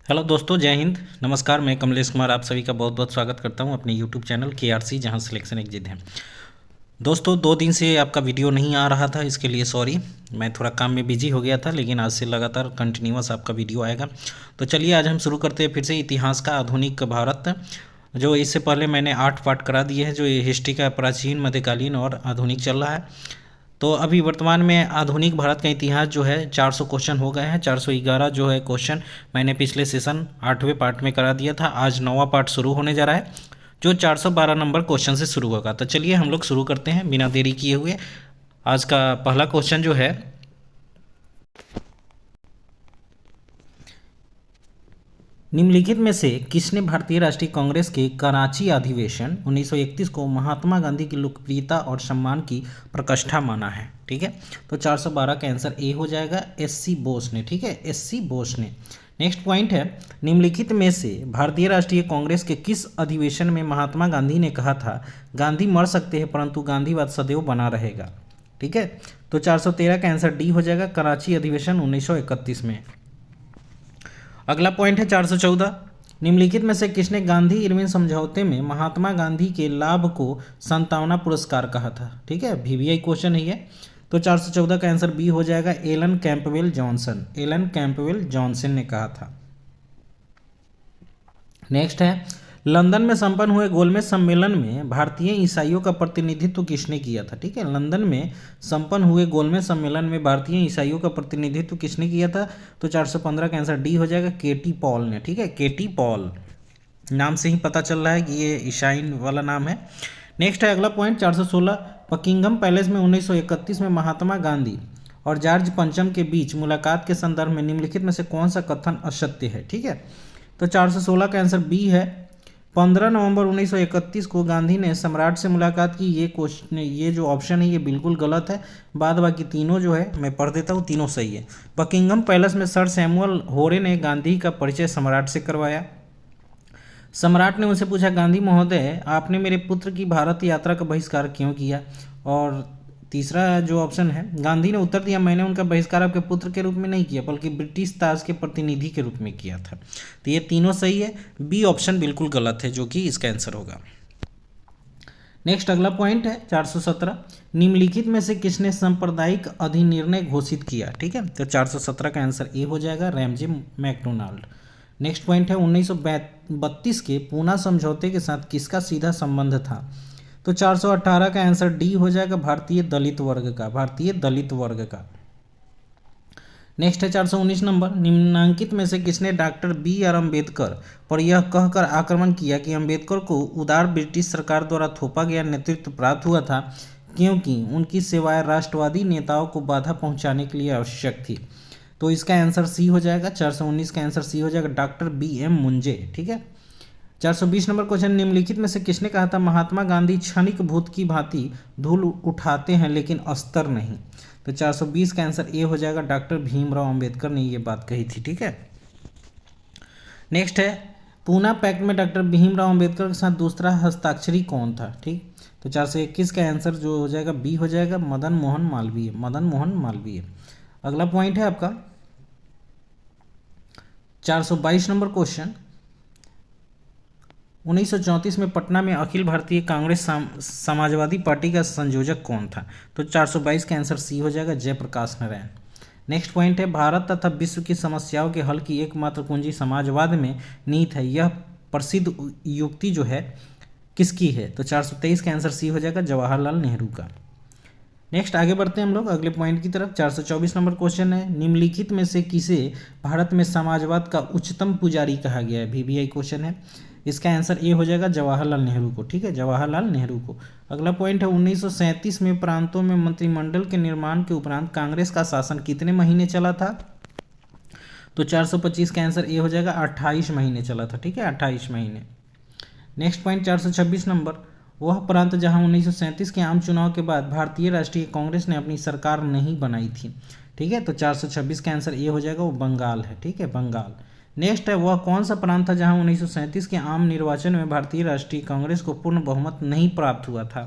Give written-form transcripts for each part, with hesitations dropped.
Hello दोस्तों, जय हिंद। नमस्कार। मैं कमलेश कुमार आप सभी का बहुत बहुत स्वागत करता हूं अपने यूट्यूब चैनल KRC, जहां सिलेक्शन एक जिद है। दोस्तों, 2 दिन से आपका वीडियो नहीं आ रहा था, इसके लिए सॉरी। मैं थोड़ा काम में बिजी हो गया था, लेकिन आज से लगातार कंटिन्यूअस आपका वीडियो आएगा। तो चलिए आज हम शुरू करते हैं फिर से इतिहास का आधुनिक भारत। जो इससे पहले मैंने 8 पार्ट करा दिए हैं, जो ये हिस्ट्री का प्राचीन, मध्यकालीन और आधुनिक चल रहा है। तो अभी वर्तमान में आधुनिक भारत का इतिहास जो है 400 क्वेश्चन हो गए हैं। 411 जो है क्वेश्चन मैंने पिछले सेशन 8वें पार्ट में करा दिया था। आज 9वां पार्ट शुरू होने जा रहा है, जो 412 नंबर क्वेश्चन से शुरू होगा। तो चलिए हम लोग शुरू करते हैं बिना देरी किए हुए। आज का पहला क्वेश्चन जो है, निम्नलिखित में से किसने भारतीय राष्ट्रीय कांग्रेस के कराची अधिवेशन 1931 को महात्मा गांधी की लोकप्रियता और सम्मान की प्रकाष्ठा माना है? ठीक है, तो 412 का आंसर ए हो जाएगा, SC बोस ने। ठीक है, SC बोस ने। नेक्स्ट पॉइंट है, निम्नलिखित में से भारतीय राष्ट्रीय कांग्रेस के किस अधिवेशन में महात्मा गांधी ने कहा था, गांधी मर सकते हैं परंतु गांधीवाद सदैव बना रहेगा? ठीक है, तो 413 का आंसर डी हो जाएगा, कराची अधिवेशन 1931 में। अगला पॉइंट है 414, निम्नलिखित में से किसने गांधी इरविन समझौते में महात्मा गांधी के लाभ को संतावना पुरस्कार कहा था? ठीक है, VVI क्वेश्चन है ये। तो 414 का आंसर बी हो जाएगा, Alan Campbell Johnson. Alan Campbell Johnson ने कहा था। नेक्स्ट है, लंदन में संपन्न हुए गोलमेज सम्मेलन में भारतीय ईसाइयों का प्रतिनिधित्व किसने किया था? ठीक है, लंदन में संपन्न हुए गोलमेज सम्मेलन में भारतीय ईसाइयों का प्रतिनिधित्व किसने किया था? तो 415 का आंसर डी हो जाएगा, KT पॉल ने। ठीक है, KT पॉल, नाम से ही पता चल रहा है कि ये ईसाई वाला नाम है। नेक्स्ट है अगला पॉइंट 416, बकिंगम पैलेस में 1931 में महात्मा गांधी और जॉर्ज पंचम के बीच मुलाकात के संदर्भ में निम्नलिखित में से कौन सा कथन असत्य है? ठीक है, तो 416 का आंसर बी है, 15 नवंबर 1931 को गांधी ने सम्राट से मुलाकात की। ये क्वेश्चन, ये जो ऑप्शन है ये बिल्कुल गलत है। बाद बाकी तीनों जो है मैं पढ़ देता हूँ, तीनों सही है। बकिंगम पैलेस में सर सैमुअल होरे ने गांधी का परिचय सम्राट से करवाया। सम्राट ने उनसे पूछा, गांधी महोदय, आपने मेरे पुत्र की भारत यात्रा का बहिष्कार क्यों किया? और तीसरा जो ऑप्शन है, गांधी ने उत्तर दिया, मैंने उनका बहिष्कार आपके पुत्र के रूप में नहीं किया बल्कि ब्रिटिश ताज के प्रतिनिधि के रूप में किया था। तो ये तीनों सही है, बी ऑप्शन बिल्कुल गलत है, जो कि इसका आंसर होगा। नेक्स्ट अगला पॉइंट है 417, निम्नलिखित में से किसने सांप्रदायिक अधिनिर्णय घोषित किया? ठीक है, तो 417 का आंसर ए हो जाएगा, रैमजे मैकडोनाल्ड। नेक्स्ट पॉइंट है 1932 के पूना समझौते के साथ किसका सीधा संबंध था? तो 418 का आंसर डी हो जाएगा, भारतीय दलित वर्ग का। भारतीय दलित वर्ग का। नेक्स्ट है 419 नंबर, निम्नांकित में से किसने डॉक्टर BR अम्बेडकर पर यह कहकर आक्रमण किया कि अम्बेडकर को उदार ब्रिटिश सरकार द्वारा थोपा गया नेतृत्व प्राप्त हुआ था क्योंकि उनकी सेवाएं राष्ट्रवादी नेताओं को बाधा पहुंचाने के लिए आवश्यक थी? तो इसका आंसर सी हो जाएगा, 419 का आंसर सी हो जाएगा, डॉक्टर BM मुंजे। ठीक है, 420 नंबर क्वेश्चन, निम्नलिखित में से किसने कहा था, महात्मा गांधी क्षणिक भूत की भांति धूल उठाते हैं लेकिन अस्तर नहीं? तो 420 का आंसर ए हो जाएगा, डॉक्टर भीमराव अंबेडकर ने ये बात कही थी। ठीक है, नेक्स्ट है, पूना पैक्ट में डॉक्टर भीमराव अंबेडकर के साथ दूसरा हस्ताक्षरी कौन था? ठीक, तो 421 का आंसर जो हो जाएगा बी हो जाएगा, मदन मोहन मालवीय। मदन मोहन मालवीय। अगला पॉइंट है आपका 422 नंबर क्वेश्चन, 1934 में पटना में अखिल भारतीय कांग्रेस समाजवादी पार्टी का संयोजक कौन था? तो 422 का आंसर सी हो जाएगा, जयप्रकाश नारायण। नेक्स्ट पॉइंट है, भारत तथा विश्व की समस्याओं के हल की एकमात्र कुंजी समाजवाद में निहित है, यह प्रसिद्ध युक्ति जो है किसकी है? तो 423 का आंसर सी हो जाएगा, जवाहरलाल नेहरू का। नेक्स्ट आगे बढ़ते हैं हम लोग अगले पॉइंट की तरफ। 424 नंबर क्वेश्चन है, निम्नलिखित में से किसे भारत में समाजवाद का उच्चतम पुजारी कहा गया है? VVI क्वेश्चन है, इसका आंसर ए हो जाएगा, जवाहरलाल नेहरू को। ठीक है, जवाहरलाल नेहरू को। अगला पॉइंट है 1937 में प्रांतों में मंत्रिमंडल के निर्माण के उपरांत कांग्रेस का शासन कितने महीने चला था? तो 425 का आंसर ए हो जाएगा, 28 महीने चला था। ठीक है, 28 महीने। नेक्स्ट पॉइंट 426 नंबर, वह प्रांत जहां 1937 के आम चुनाव के बाद भारतीय राष्ट्रीय कांग्रेस ने अपनी सरकार नहीं बनाई थी। ठीक है, तो 426 का आंसर ए हो जाएगा, वो बंगाल है। ठीक है, बंगाल। नेक्स्ट है, वह कौन सा प्रांत था जहां 1937 के आम निर्वाचन में भारतीय राष्ट्रीय कांग्रेस को पूर्ण बहुमत नहीं प्राप्त हुआ था?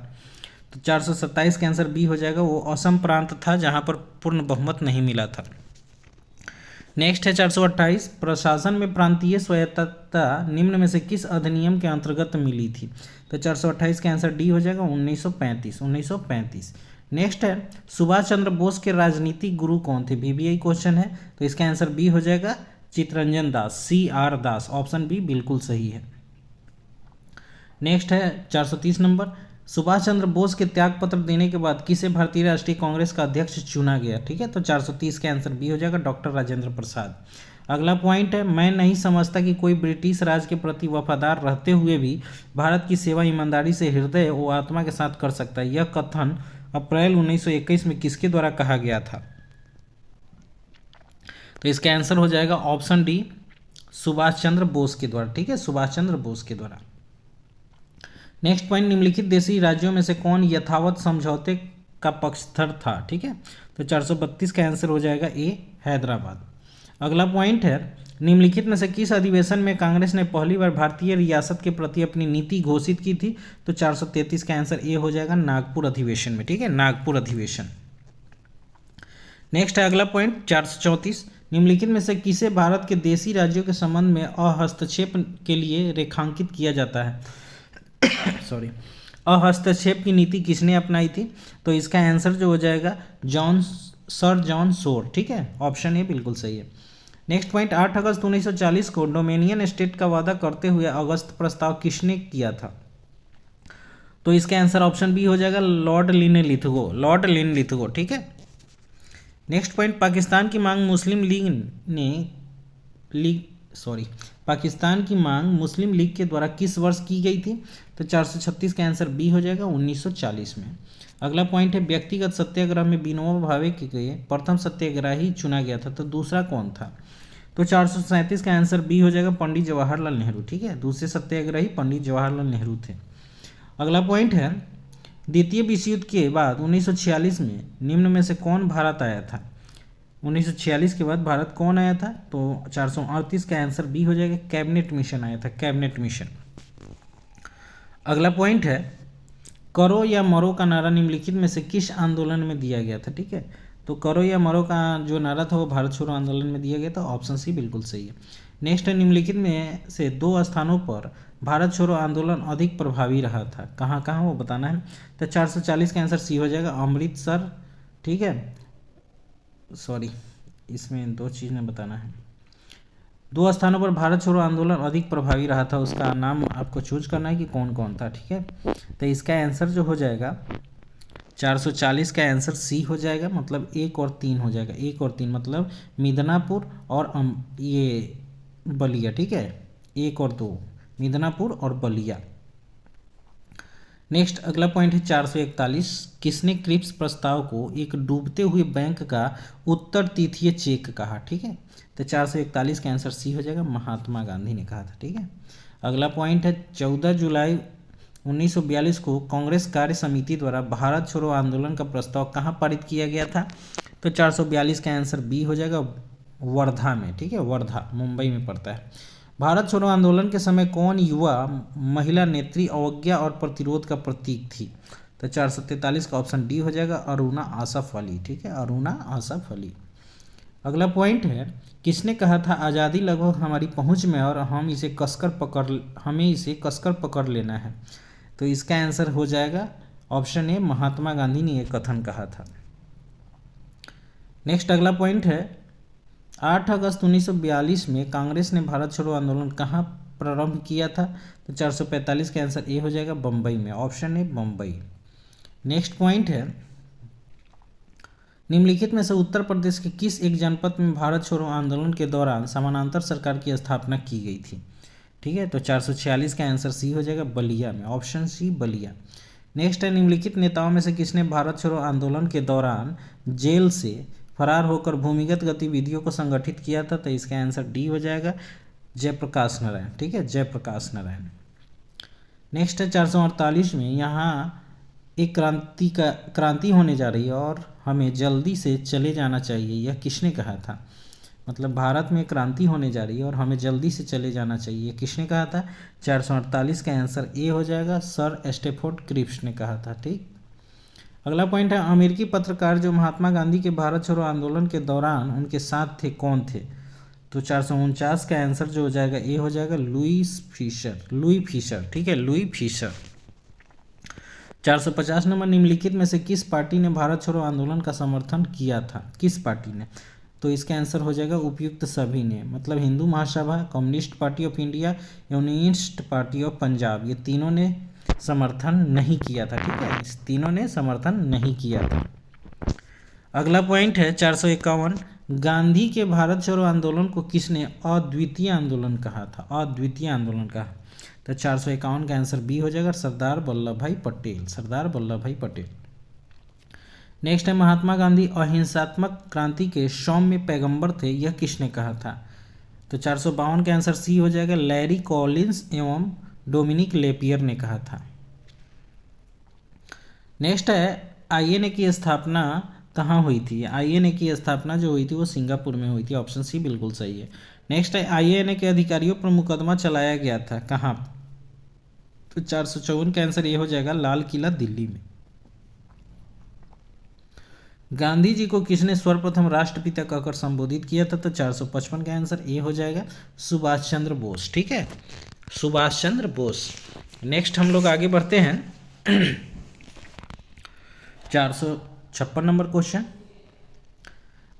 तो 427 का आंसर बी हो जाएगा, वो असम प्रांत था जहां पर पूर्ण बहुमत नहीं मिला था। नेक्स्ट है 428, प्रशासन में प्रांतीय स्वायत्तता निम्न में से किस अधिनियम के अंतर्गत मिली थी? तो 428 का आंसर डी हो जाएगा 1935। नेक्स्ट है सुभाष चंद्र बोस के राजनीतिक गुरु कौन थे? VBI क्वेश्चन है, तो इसका आंसर बी हो जाएगा चित्तरंजन दास, CR दास, ऑप्शन बी बिल्कुल सही है। नेक्स्ट है 430 नंबर, सुभाष चंद्र बोस के त्याग पत्र देने के बाद किसे भारतीय राष्ट्रीय कांग्रेस का अध्यक्ष चुना गया? ठीक है, तो 430 का आंसर बी हो जाएगा डॉक्टर राजेंद्र प्रसाद। अगला पॉइंट है, मैं नहीं समझता कि कोई ब्रिटिश राज के प्रति वफादार रहते हुए भी भारत की सेवा ईमानदारी से हृदय व आत्मा के साथ कर सकता है। यह कथन अप्रैल 1921 में किसके द्वारा कहा गया था? तो इसका आंसर हो जाएगा ऑप्शन डी, सुभाष चंद्र बोस के द्वारा। ठीक है, सुभाष चंद्र बोस के द्वारा। नेक्स्ट पॉइंट, निम्नलिखित देशी राज्यों में से कौन यथावत समझौते का पक्षधर था? ठीक है, तो 432 का आंसर हो जाएगा ए, हैदराबाद। अगला पॉइंट है, निम्नलिखित में से किस अधिवेशन में कांग्रेस ने पहली बार भारतीय रियासत के प्रति अपनी नीति घोषित की थी? तो 433 का आंसर ए हो जाएगा नागपुर अधिवेशन में। ठीक है, नागपुर अधिवेशन। नेक्स्ट है अगला पॉइंट 434, निम्नलिखित में से किसे भारत के देशी राज्यों के संबंध में अहस्तक्षेप के लिए रेखांकित किया जाता है? सॉरी, अहस्तक्षेप की नीति किसने अपनाई थी? तो इसका आंसर जो हो जाएगा सर जॉन शोर। ठीक है, ऑप्शन ए बिल्कुल सही है। नेक्स्ट पॉइंट, 8 अगस्त 1940 को डोमिनियन स्टेट का वादा करते हुए अगस्त प्रस्ताव किसने किया था? तो इसका आंसर ऑप्शन बी हो जाएगा लॉर्ड लिनलिथगो। ठीक है। नेक्स्ट पॉइंट, पाकिस्तान की मांग मुस्लिम लीग के द्वारा किस वर्ष की गई थी? तो 436 का आंसर बी हो जाएगा 1940 में। अगला पॉइंट है, व्यक्तिगत सत्याग्रह में विनोबा भावे के प्रथम सत्याग्रही चुना गया था, तो दूसरा कौन था? तो 437 का आंसर बी हो जाएगा पंडित जवाहरलाल नेहरू। ठीक है, दूसरे सत्याग्रही पंडित जवाहरलाल नेहरू थे। अगला पॉइंट है, द्वितीय विश्व युद्ध के बाद 1946 में निम्न में से कौन भारत आया था? 1946 के बाद भारत कौन आया था? तो 438 का आंसर बी हो जाएगा कैबिनेट मिशन आया था, कैबिनेट मिशन। अगला पॉइंट है, करो या मरो का नारा निम्नलिखित में से किस आंदोलन में दिया गया था? ठीक है, तो करो या मरो का जो नारा था वो भारत छोड़ो आंदोलन में दिया गया था, ऑप्शन सी बिल्कुल सही है। नेक्स्ट है, निम्नलिखित में से 2 स्थानों पर भारत छोड़ो आंदोलन अधिक प्रभावी रहा था, कहाँ कहाँ वो बताना है। तो 440 का आंसर सी हो जाएगा अमृतसर। ठीक है, सॉरी, इसमें 2 चीज़ें बताना है। 2 स्थानों पर भारत छोड़ो आंदोलन अधिक प्रभावी रहा था, उसका नाम आपको चूज करना है कि कौन कौन था। ठीक है, तो इसका आंसर जो हो जाएगा 440 का आंसर सी हो जाएगा, मतलब 1 और 3 हो जाएगा। 1 और 3 मतलब मिदनापुर और ये बलिया। ठीक है, 1 और 2 मिदनापुर और बलिया। नेक्स्ट अगला पॉइंट है 441, किसने क्रिप्स प्रस्ताव को एक डूबते हुए बैंक का उत्तर तिथीय चेक कहा? ठीक है, तो 441 का आंसर सी हो जाएगा महात्मा गांधी ने कहा था। ठीक है, अगला पॉइंट है 14 जुलाई 1942 को कांग्रेस कार्य समिति द्वारा भारत छोड़ो आंदोलन का प्रस्ताव कहाँ पारित किया गया था? तो 442 का आंसर बी हो जाएगा वर्धा में। ठीक है, वर्धा मुंबई में पड़ता है। भारत छोड़ो आंदोलन के समय कौन युवा महिला नेत्री अवज्ञा और प्रतिरोध का प्रतीक थी? तो 443 का ऑप्शन डी हो जाएगा अरुणा आसफ अली। ठीक है, अरुणा आसफ अली। अगला पॉइंट है, किसने कहा था आज़ादी लगभग हमारी पहुंच में और हमें इसे कसकर पकड़ लेना है? तो इसका आंसर हो जाएगा ऑप्शन ए, महात्मा गांधी ने यह कथन कहा था। नेक्स्ट अगला पॉइंट है, 8 अगस्त 1942 में कांग्रेस ने भारत छोड़ो आंदोलन कहाँ प्रारंभ किया था? तो 445 का आंसर ए हो जाएगा बम्बई में, option A Bombay. Next point है, निम्नलिखित में से उत्तर प्रदेश के किस एक जनपद में भारत छोड़ो आंदोलन के दौरान समानांतर सरकार की स्थापना की गई थी? ठीक है, तो 446 का आंसर सी हो जाएगा बलिया में, ऑप्शन सी बलिया। नेक्स्ट है, निम्नलिखित नेताओं में से किसने भारत छोड़ो आंदोलन के दौरान जेल से फरार होकर भूमिगत गतिविधियों को संगठित किया था? तो इसका आंसर डी हो जाएगा जयप्रकाश नारायण। ठीक है, जयप्रकाश नारायण। नेक्स्ट है 448 में, यहाँ एक क्रांति होने जा रही है और हमें जल्दी से चले जाना चाहिए, यह किसने कहा था? मतलब भारत में क्रांति होने जा रही है और हमें जल्दी से चले जाना चाहिए, किसने कहा था? 448 का आंसर ए हो जाएगा सर स्टैफोर्ड क्रिप्स ने कहा था। ठीक, अगला पॉइंट है, अमेरिकी पत्रकार जो महात्मा गांधी के भारत छोड़ो आंदोलन के दौरान उनके साथ थे कौन थे? तो 449 का आंसर जो हो जाएगा ए हो जाएगा लुई फिशर, ठीक है, लुई फिशर। 450 नंबर, निम्नलिखित में से किस पार्टी ने भारत छोड़ो आंदोलन का समर्थन किया था, किस पार्टी ने? तो इसका आंसर हो जाएगा उपयुक्त सभी ने, मतलब Hindu Mahasabha, Communist Party of India, Unionist Party of Punjab, ये तीनों ने समर्थन नहीं किया था, ठीक है, इस तीनों ने समर्थन नहीं किया था। अगला पॉइंट है 451, गांधी के भारत छोड़ो आंदोलन को किसने अद्वितीय आंदोलन कहा था, अद्वितीय आंदोलन कहा? तो 451 का आंसर बी हो जाएगा सरदार वल्लभ भाई पटेल, सरदार वल्लभ भाई पटेल। नेक्स्ट है महात्मा गांधी अहिंसात्मक क्रांति के सौम्य पैगंबर थे, यह किसने कहा था? तो 452 का आंसर सी हो जाएगा लैरी कॉलिंस एवं डोमिनिक लेपियर ने कहा था। नेक्स्ट है आईएनए की स्थापना कहाँ हुई थी? आईएनए की स्थापना जो हुई थी वो सिंगापुर में हुई थी, ऑप्शन सी बिल्कुल सही है। नेक्स्ट है आईएनए के अधिकारियों पर मुकदमा चलाया गया था कहाँ? तो 454 का आंसर ये हो जाएगा लाल किला दिल्ली में। गांधी जी को किसने सर्वप्रथम राष्ट्रपिता कहकर संबोधित किया था? तो 455 का आंसर ए हो जाएगा सुभाष चंद्र बोस, ठीक है, सुभाष चंद्र बोस। नेक्स्ट हम लोग आगे बढ़ते हैं 456 नंबर क्वेश्चन,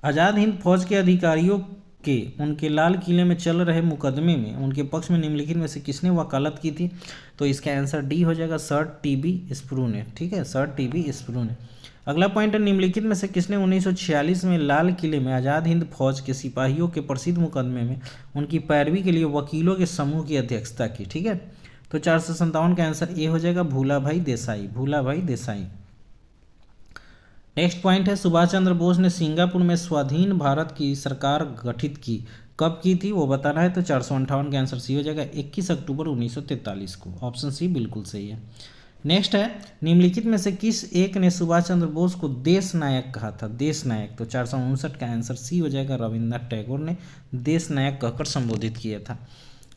आज़ाद हिंद फौज के अधिकारियों के उनके लाल किले में चल रहे मुकदमे में उनके पक्ष में निम्नलिखित में से किसने वकालत की थी? तो इसका आंसर डी हो जाएगा सर टीबी स्प्रू ने, ठीक है, सर टीबी स्प्रू ने। अगला पॉइंट है निम्नलिखित में से किसने 1946 में लाल किले में आज़ाद हिंद फौज के सिपाहियों के प्रसिद्ध मुकदमे में उनकी पैरवी के लिए वकीलों के समूह की अध्यक्षता की, ठीक है? तो 457 का आंसर ए हो जाएगा भूलाभाई देसाई, भूलाभाई देसाई। नेक्स्ट पॉइंट है सुभाष चंद्र बोस ने सिंगापुर में स्वाधीन भारत की सरकार गठित की, कब की थी वो बताना है। तो 458 का आंसर सी हो जाएगा 21 अक्टूबर 1943 को, ऑप्शन सी बिल्कुल सही है। नेक्स्ट है निम्नलिखित में से किस एक ने सुभाष चंद्र बोस को देश नायक कहा था, देश नायक? तो 459 का आंसर सी हो जाएगा रविन्द्रनाथ टैगोर ने देश नायक कहकर संबोधित किया था।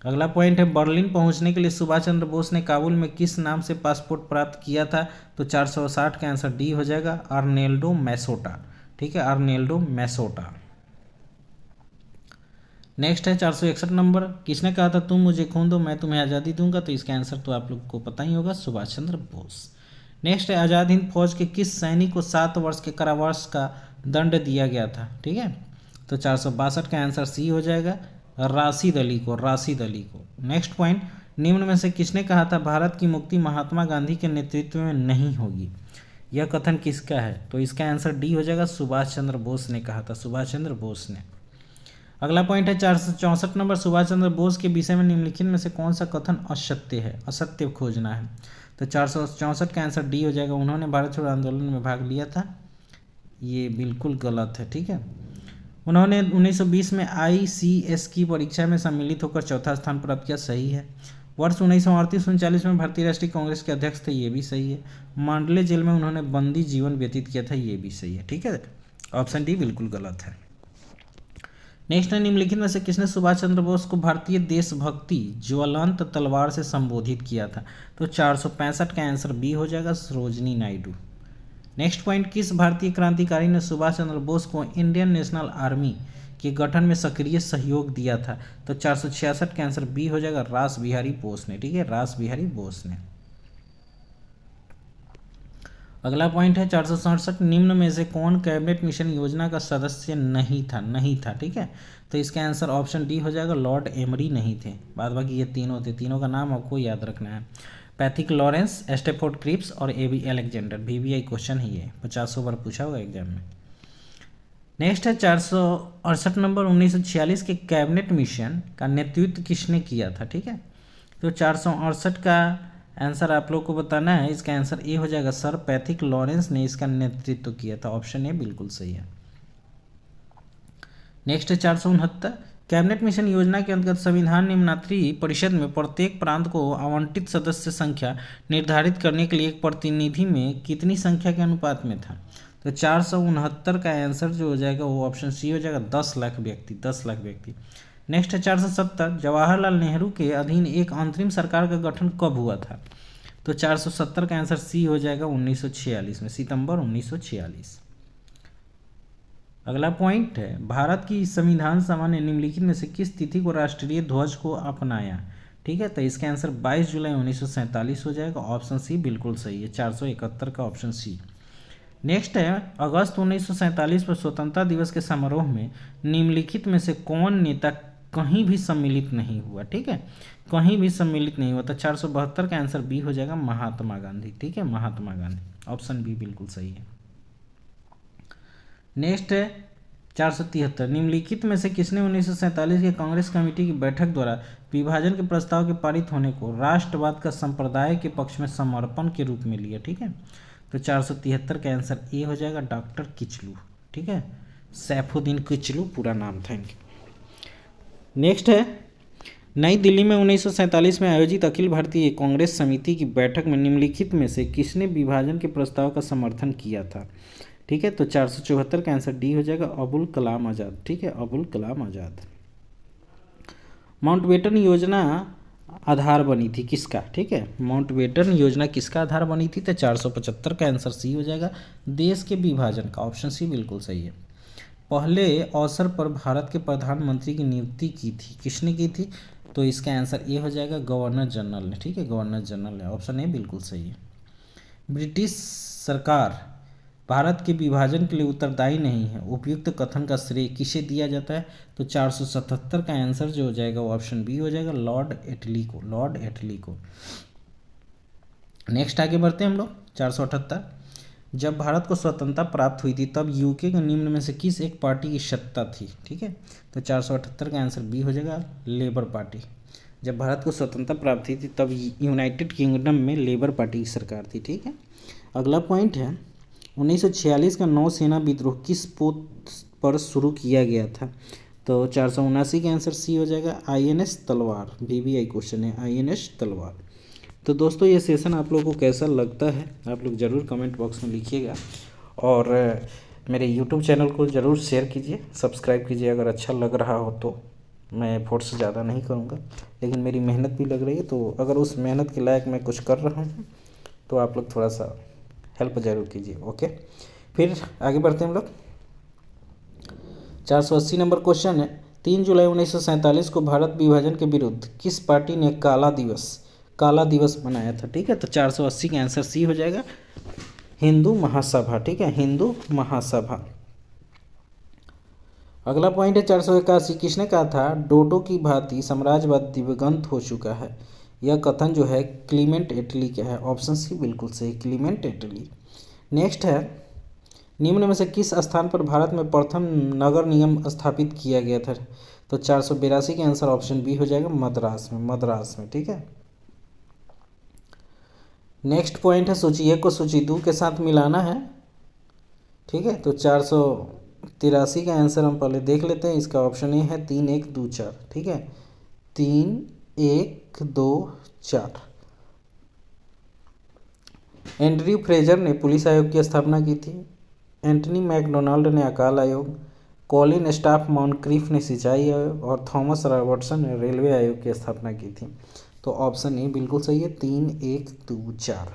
अगला पॉइंट है बर्लिन पहुंचने के लिए सुभाष चंद्र बोस ने काबुल में किस नाम से पासपोर्ट प्राप्त किया था? तो 460 का आंसर डी हो जाएगा अर्नेल्डो मैसोटा, ठीक है, अर्नेल्डो मैसोटा। नेक्स्ट है 461 नंबर, किसने कहा था तुम मुझे खून दो मैं तुम्हें आज़ादी दूंगा? तो इसका आंसर तो आप लोग को पता ही होगा, सुभाष चंद्र बोस। नेक्स्ट है आज़ाद हिंद फौज के किस सैनिक को 7 वर्ष के कारावास का दंड दिया गया था, ठीक है? तो 462 का आंसर सी हो जाएगा राशिद अली को, राशिद अली को। नेक्स्ट पॉइंट, निम्न में से किसने कहा था भारत की मुक्ति महात्मा गांधी के नेतृत्व में नहीं होगी, यह कथन किसका है? तो इसका आंसर डी हो जाएगा सुभाष चंद्र बोस ने कहा था, सुभाष चंद्र बोस ने। अगला पॉइंट है 464 नंबर, सुभाष चंद्र बोस के विषय में निम्नलिखित में से कौन सा कथन असत्य है, असत्य खोजना है? तो 464 का आंसर डी हो जाएगा उन्होंने भारत छोड़ो आंदोलन में भाग लिया था, ये बिल्कुल गलत है, ठीक है। उन्होंने 1920 में ICS की परीक्षा में सम्मिलित होकर चौथा स्थान प्राप्त किया, सही है। वर्ष 1938-39 में भारतीय राष्ट्रीय कांग्रेस के अध्यक्ष थे, ये भी सही है। मांडले जेल में उन्होंने बंदी जीवन व्यतीत किया था, ये भी सही है, ठीक है, ऑप्शन डी बिल्कुल गलत है। नेक्स्ट है निम्नलिखित में से किसने सुभाष चंद्र बोस को भारतीय देशभक्ति ज्वलंत तलवार से संबोधित किया था? तो 465 का आंसर बी हो जाएगा सरोजनी नायडू। नेक्स्ट पॉइंट, किस भारतीय क्रांतिकारी ने सुभाष चंद्र बोस को इंडियन नेशनल आर्मी के गठन में सक्रिय सहयोग दिया था? तो 466 का आंसर बी हो जाएगा रास बिहारी बोस ने, ठीक है, रास बिहारी बोस ने। अगला पॉइंट है 467, निम्न में से कौन कैबिनेट मिशन योजना का सदस्य नहीं था, ठीक है? तो इसका आंसर ऑप्शन डी हो जाएगा लॉर्ड एमरी नहीं थे, बाद बाकी ये तीनों थे, तीनों का नाम आपको याद रखना है, पैथिक लॉरेंस, स्टेफोर्ड क्रिप्स और एबी अलेक्जेंडर। VVI क्वेश्चन ही है, 50 बार पूछा होगा एग्जाम में। नेक्स्ट है 468 नंबर, 1946 के कैबिनेट मिशन का नेतृत्व किसने किया था, ठीक है? तो 468 का आंसर आप लोग को बताना है, इसका आंसर ए हो जाएगा सर पैथिक लॉरेंस ने इसका नेतृत्व किया था, ऑप्शन ए बिल्कुल सही है। नेक्स्ट है 469, कैबिनेट मिशन योजना के अंतर्गत संविधान निम्नात्री परिषद में प्रत्येक प्रांत को आवंटित सदस्य संख्या निर्धारित करने के लिए एक प्रतिनिधि में कितनी संख्या के अनुपात में था? तो 469 का आंसर जो हो जाएगा वो ऑप्शन सी हो जाएगा 10 लाख व्यक्ति, 10 लाख व्यक्ति। नेक्स्ट है 470, जवाहरलाल नेहरू के अधीन एक अंतरिम सरकार का गठन कब हुआ था? तो 470 का आंसर सी हो जाएगा 1946 में, सितंबर 1946। अगला पॉइंट है, भारत की संविधान सभा ने निम्नलिखित में से किस तिथि को राष्ट्रीय ध्वज को अपनाया? ठीक है, तो इसका आंसर 22 जुलाई 1947 हो जाएगा। ऑप्शन सी बिल्कुल सही है, 471 का ऑप्शन सी। नेक्स्ट है, अगस्त 1947 पर स्वतंत्रता दिवस के समारोह में निम्नलिखित में से कौन नेता कहीं भी सम्मिलित नहीं हुआ? ठीक है, कहीं भी सम्मिलित नहीं हुआ, तो 472 का आंसर बी हो जाएगा, महात्मा गांधी। ठीक है, महात्मा गांधी, ऑप्शन बी बिल्कुल सही है। नेक्स्ट है 473, निम्नलिखित में से किसने 1947 के कांग्रेस कमेटी की बैठक द्वारा विभाजन के प्रस्ताव के पारित होने को राष्ट्रवाद का संप्रदाय के पक्ष में समर्पण के रूप में लिया? ठीक है, तो 473 का आंसर ए हो जाएगा, डॉक्टर किचलू। ठीक है, सैफुद्दीन किचलू पूरा नाम था इनके। नेक्स्ट है, नई दिल्ली में 1947 में आयोजित अखिल भारतीय कांग्रेस समिति की बैठक में निम्नलिखित में से किसने विभाजन के प्रस्ताव का समर्थन किया था? ठीक है, तो 474 का आंसर डी हो जाएगा, अबुल कलाम आज़ाद। ठीक है, अबुल कलाम आज़ाद। माउंटबेटन योजना आधार बनी थी किसका? ठीक है, माउंटबेटन योजना किसका आधार बनी थी? तो 475 का आंसर सी हो जाएगा, देश के विभाजन का। ऑप्शन सी बिल्कुल सही है। पहले अवसर पर भारत के प्रधानमंत्री की नियुक्ति की थी, किसने की थी? तो इसका आंसर ए हो जाएगा, गवर्नर जनरल ने। ठीक है, गवर्नर जनरल है, ऑप्शन ए बिल्कुल सही है। ब्रिटिश सरकार भारत के विभाजन के लिए उत्तरदायी नहीं है, उपयुक्त कथन का श्रेय किसे दिया जाता है? तो 477 का आंसर जो हो जाएगा वो ऑप्शन बी हो जाएगा, लॉर्ड एटली को, लॉर्ड एटली को। नेक्स्ट आगे बढ़ते हैं हम लोग। 478, जब भारत को स्वतंत्रता प्राप्त हुई थी तब यूके के निम्न में से किस एक पार्टी की सत्ता थी? ठीक है, तो 478 का आंसर बी हो जाएगा, लेबर पार्टी। जब भारत को स्वतंत्रता प्राप्त हुई थी तब यूनाइटेड किंगडम में लेबर पार्टी की सरकार थी। ठीक है, अगला पॉइंट है, 1946 का नौसेना विद्रोह किस पोत पर शुरू किया गया था? तो 479 का आंसर सी हो जाएगा, INS तलवार। VVI क्वेश्चन है, INS तलवार। तो दोस्तों ये सेशन आप लोगों को कैसा लगता है आप लोग ज़रूर कमेंट बॉक्स में लिखिएगा, और मेरे YouTube चैनल को ज़रूर शेयर कीजिए, सब्सक्राइब कीजिए। अगर अच्छा लग रहा हो तो मैं फोर्स ज़्यादा नहीं करूँगा, लेकिन मेरी मेहनत भी लग रही है, तो अगर उस मेहनत के लायक मैं कुछ कर रहा हूँ तो आप लोग थोड़ा सा हेल्प ज़रूर कीजिए। ओके, फिर आगे बढ़ते हैं हम लोग। 480 नंबर क्वेश्चन है, 3 जुलाई 1947 को भारत विभाजन के विरुद्ध किस पार्टी ने काला दिवस मनाया था? ठीक है, तो 480 का आंसर सी हो जाएगा, हिंदू महासभा। ठीक है, हिंदू महासभा। अगला पॉइंट है 481, किसने कहा था डोडो की भांति साम्राज्यवाद दिवंगत हो चुका है? यह कथन जो है क्लीमेंट एटली का है। ऑप्शन सी बिल्कुल सही, क्लीमेंट एटली। नेक्स्ट है, निम्न में से किस स्थान पर भारत में प्रथम नगर निगम स्थापित किया गया था? तो 482 का आंसर ऑप्शन बी हो जाएगा, मद्रास में, मद्रास में। ठीक है, नेक्स्ट पॉइंट है, सूची 1 को सूची 2 के साथ मिलाना है। ठीक है, तो 483 का आंसर हम पहले देख लेते हैं। इसका ऑप्शन ए है 3 1 2 4। ठीक है, 3 1 2 4। एंड्रयू फ्रेजर ने पुलिस आयोग की स्थापना की थी। एंटनी मैकडोनाल्ड ने अकाल आयोग, कॉलिन स्टाफ मॉन्क्रीफ ने सिंचाई आयोग, और थॉमस रॉबर्टसन ने रेलवे आयोग की स्थापना की थी। तो ऑप्शन ए बिल्कुल सही है, 3 1 2 4।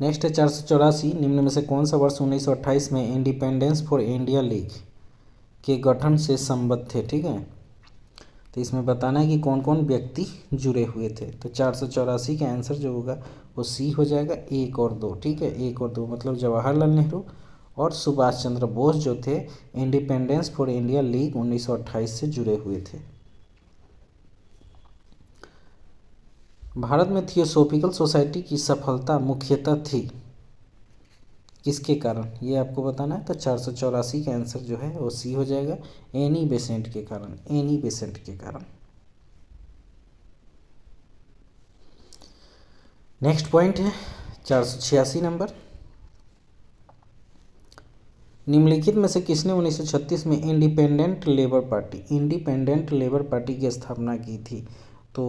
नेक्स्ट है 484, निम्न में से कौन सा वर्ष 1928 में इंडिपेंडेंस फॉर इंडिया लीग के गठन से संबद्ध थे? ठीक है, तो इसमें बताना है कि कौन कौन व्यक्ति जुड़े हुए थे। तो 484 का आंसर जो होगा वो सी हो जाएगा, 1 और 2। ठीक है, 1 और 2 मतलब जवाहरलाल नेहरू और सुभाष चंद्र बोस जो थे इंडिपेंडेंस फॉर इंडिया लीग 1928 से जुड़े हुए थे। भारत में थियोसॉफिकल सोसाइटी की सफलता मुख्यतः थी किसके कारण, ये आपको बताना है। तो 484 का आंसर जो है वो सी हो जाएगा, एनी बेसेंट के कारण, एनी बेसेंट के कारण। नेक्स्ट पॉइंट है 486 नंबर, निम्नलिखित में से किसने 1936 में इंडिपेंडेंट लेबर पार्टी की स्थापना की थी? तो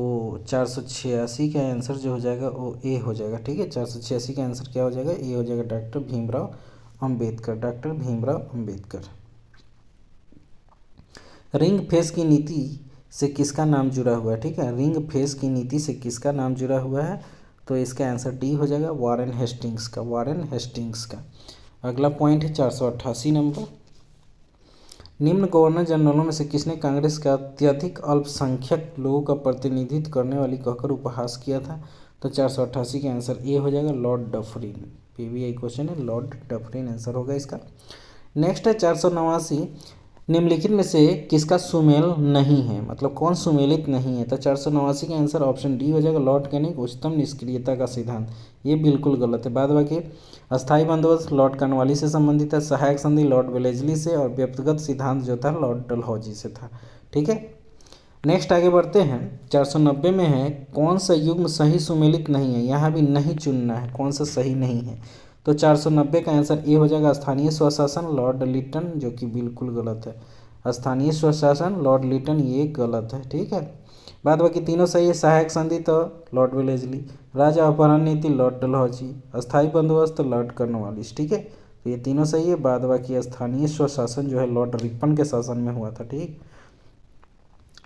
486 का आंसर जो हो जाएगा वो ए हो जाएगा। ठीक है, 486 का आंसर क्या हो जाएगा, ए हो जाएगा, doctor Bhimrao Ambedkar, doctor Bhimrao Ambedkar. Ring fence की नीति से किसका नाम जुड़ा हुआ है? ठीक है, रिंग फेंस की नीति से किसका नाम जुड़ा हुआ है? तो इसका आंसर डी हो जाएगा, वारेन हेस्टिंग्स का, वारेन हेस्टिंग्स का। अगला पॉइंट है 488 नंबर। निम्न गवर्नर जनरलों में से किसने कांग्रेस का अत्यधिक अल्पसंख्यक लोगों का प्रतिनिधित्व करने वाली कहकर उपहास किया था? तो 488 का आंसर ए हो जाएगा, लॉर्ड डफरिन। पीवीआई क्वेश्चन है, लॉर्ड डफरिन आंसर होगा इसका। नेक्स्ट है 489, निम्नलिखित में से किसका सुमेल नहीं है, मतलब कौन सुमेलित नहीं है? तो 489 का आंसर ऑप्शन डी हो जाएगा, लॉर्ड कैनिंग उच्चतम निष्क्रियता का सिद्धांत। ये बिल्कुल गलत है। बाद बाकी अस्थायी बंदोबस्त लॉर्ड कॉर्नवालिस से संबंधित है, सहायक संधि लॉर्ड वेलेस्ली से, और व्यक्तिगत सिद्धांत जो था लॉर्ड डलहौजी से था। ठीक है, नेक्स्ट आगे बढ़ते हैं। 490 में है कौन सा युग्म सही सुमेलित नहीं है? यहाँ भी नहीं चुनना है कौन सा सही नहीं है। तो 490 का आंसर ए हो जाएगा, स्थानीय स्वशासन लॉर्ड लिटन, जो कि बिल्कुल गलत है। स्थानीय स्वशासन लॉर्ड लिटन ये गलत है। ठीक है, बाद बाकी तीनों सही है। सहायक संधि तो लॉर्ड वेलेस्ली, राजा अपहरण नीति लॉर्ड डलहौजी, अस्थायी बंदोबस्त लॉर्ड कॉर्नवालिस। ठीक है, तो ये तीनों सही है। बाद बाकी स्थानीय स्वशासन जो है लॉर्ड रिपन के शासन में हुआ था, ठीक,